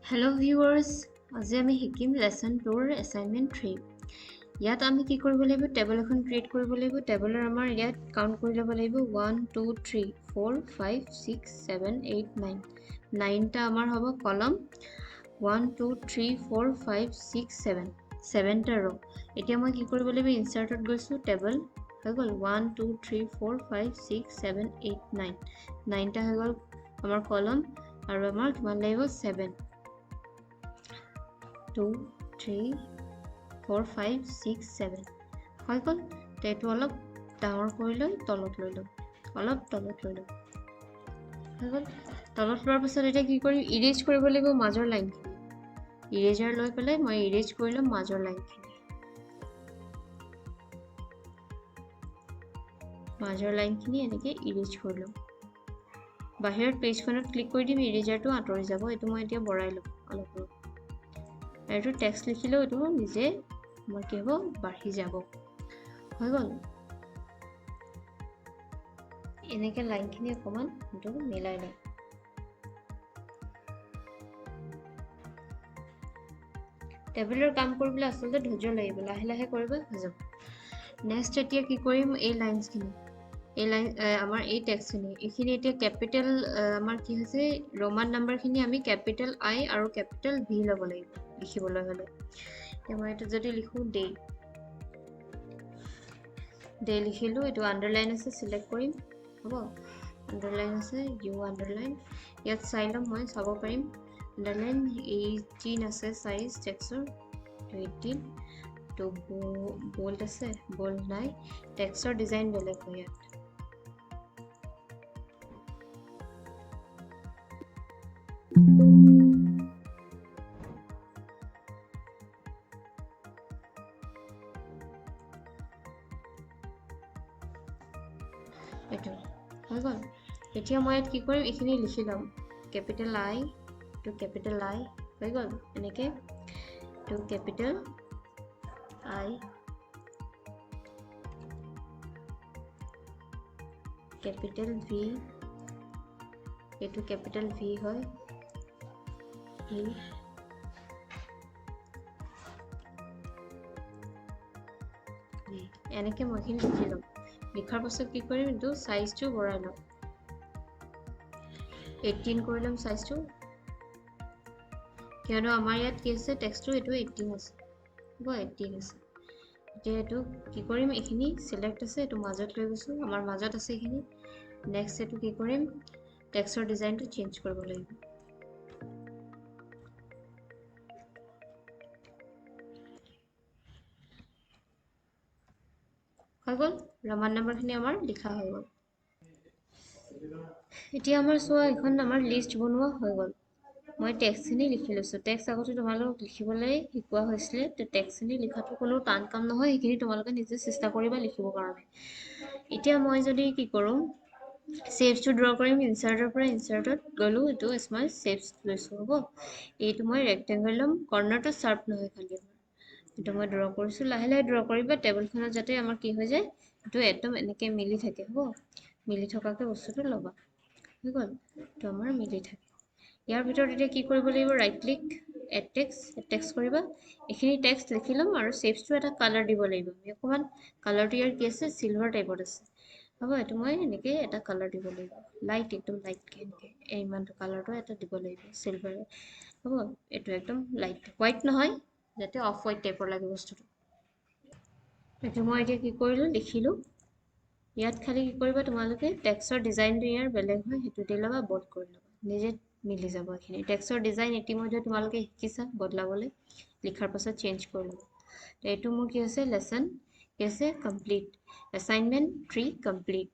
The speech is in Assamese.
Hello viewers, আজি আমি শিকিম lesson 2 assignment 3 ইয়াত আমি কি কৰিব লাগিব টেবল এখন ক্ৰিয়েট কৰিব লাগিব টেবলৰ আমাৰ ইয়াত কাউন্ট কৰি ল'ব লাগিব 1 2 3 4 5 6 7 8 9 9টা আমাৰ হ'ব কলম 1 2 3 4 5 6 7 7টা ৰ এতিয়া মই কি কৰিব লাগিব ইনসাৰ্টত গৈছো টেবল হৈ গল 1 2 3 4 5 6 7 8 9 9টা হৈ গল আমাৰ কলম আৰু আমাৰ কিমান লাগিব 7 2 3 4 5 6 7 হৈ গল তেটো অলপ ডাঙৰ কৰি লৈ তলত লৈ লওঁ অলপ তলত লৈ লওঁ হৈ গল তলত লোৱাৰ পিছত এটা কি কৰিম ইৰেজ কৰিব লাগিব মাজৰ লাইনখিনি ইৰেজাৰ লৈ পেলাই মই ইৰেজ কৰি লম মাজৰ লাইনখিনি এনেকৈ ইৰেজ কৰি লম বাহিৰত পেজখনত ক্লিক কৰি দিম ইৰেজাৰটো আঁতৰি যাব এইটো মই এতিয়া বঢ়াই লম অলপ এইটো টেক্সট লিখিলেও এইটো নিজে আমাৰ কি হ'ব বাঢ়ি যাব হৈ গল এনেকৈ লাইনখিনি অকমান এইটো মিলাই লম টেবলৰ কাম কৰিবলৈ আচলতে ধৈৰ্য লাগিব লাহে লাহে কৰিবা হৈ যাব নেক্সট এতিয়া কি কৰিম এই লাইনছখিনি এই লাইন আমাৰ এই টেক্সটখিনি এইখিনি এতিয়া ক্যাপিটেল আমাৰ কি হৈছে ৰোমান নাম্বাৰখিনি আমি ক্যাপিটেল আই আৰু ক্যাপিটেল ভি ল'ব লাগিব লিখিবলৈ হলে মই এটা যদি লিখো ডে লিখিলো এটো আন্ডাৰলাইন আছে সিলেক্ট কৰিম হ'ব আন্ডাৰলাইন আছে ইউ আন্ডাৰলাইন ইয়াত চাই লম মই চাব পাৰিম আন্ডাৰলাইন 18 আছে সাইজ টেক্সটৰ 18 তো বোল্ড আছে বোল্ড নাই টেক্সটৰ ডিজাইন বেলেগ হয় ইয়াত এটো হৈ গল এতিয়া মই ইয়াত কি কৰিম এইখিনি লিখি লম ক্যাপিটেল আই টু ক্যাপিটেল আই হৈ গল এনেকৈ টু ক্যাপিটেল আই ক্যাপিটেল ভি এটো ক্যাপিটেল ভি হয় ভি এনেকৈ মই এইখিনি লিখি লম লিখাৰ পাছত কি কৰিম এইটো সাইজটো বঢ়াই লম 18 কৰি লম সাইজটো কিয়নো আমাৰ ইয়াত কি আছে টেক্সটটো এটো 18 আছে হ'ব 18 আছে এতিয়া এটো কি কৰিম এইখিনি সিলেক্ট আছে এটো মাজত লৈ গৈছো আমাৰ মাজত আছে এইখিনি নেক্সট এটো কি কৰিম টেক্সটৰ ডিজাইনটো চেঞ্জ কৰিব লাগিব হৈ গল ৰমান নাম্বাৰখিনি আমাৰ লিখা হৈ গল এতিয়া আমাৰ সোৱা এখন আমাৰ লিষ্ট বনোৱা হৈ গল মই টেক্সটখিনি লিখি লৈছো টেক্সট আগতে তোমালোকক লিখিবলৈ শিকোৱা হৈছিল তে টেক্সটখিনি লিখাটো কোনো টান কাম নহয় এইখিনি তোমালোকে নিজে চেষ্টা কৰিবা লিখিবৰ কাৰণে এতিয়া মই যদি কি কৰোঁ শেপটো ড্ৰ কৰিম ইনসাৰ্টৰ পৰা ইনসাৰ্টত গলো এটো স্মল শেপছ লৈছো হ'ব এইটো মই ৰেক্টেংগল লম কৰ্নাৰটো শাৰ্প নহয় খালি এটো মই ড্ৰ কৰিছো লাহে লাহে ড্ৰ কৰিবা টেবলখনত যাতে আমাৰ কি হৈ যায় এটো একদম এনেকৈ মিলি থাকে হ'ব মিলি থকাকে বস্তুটো লবা হৈ গল তো আমাৰ মিলি থাকে ইয়াৰ ভিতৰত এতিয়া কি কৰিব লাগিব ৰাইট ক্লিক এড টেক্সট কৰিবা এইখিনি টেক্সট লিখি লম আৰু শেপছটো এটা কালাৰ দিব লাগিব অকমান কালাৰটো ইয়াৰ কি আছে সিলভাৰ টাইপত আছে হ'ব এটো মই এনেকৈ এটা কালাৰ দিব লাগিব লাইট একদম লাইট এনেকৈ এই ইমানটো কালাৰটো এটা দিব লাগিব সিলভাৰ হ'ব এটো একদম লাইট হোৱাইট নহয় যাতে অফ হোৱাইট টাইপৰ লাগে বস্তুটো এটো মই এতিয়া কি কৰিলো লিখিলো ইয়াত খালি কি কৰিবা তোমালোকে টেক্সটৰ ডিজাইনটো ইয়াৰ বেলেগ হয় হেতু দি লবা বোল্ড কৰি লবা নিজে মিলি যাব এখিনি টেক্সটৰ ডিজাইন ইতিমধ্যে তোমালোকে শিকিছা বদলাবলৈ লিখাৰ পাছত চেঞ্জ কৰি লবা এইটো মোৰ কি আছে লেসন কি আছে কমপ্লিট অ্যাসাইনমেন্ট 3 কমপ্লিট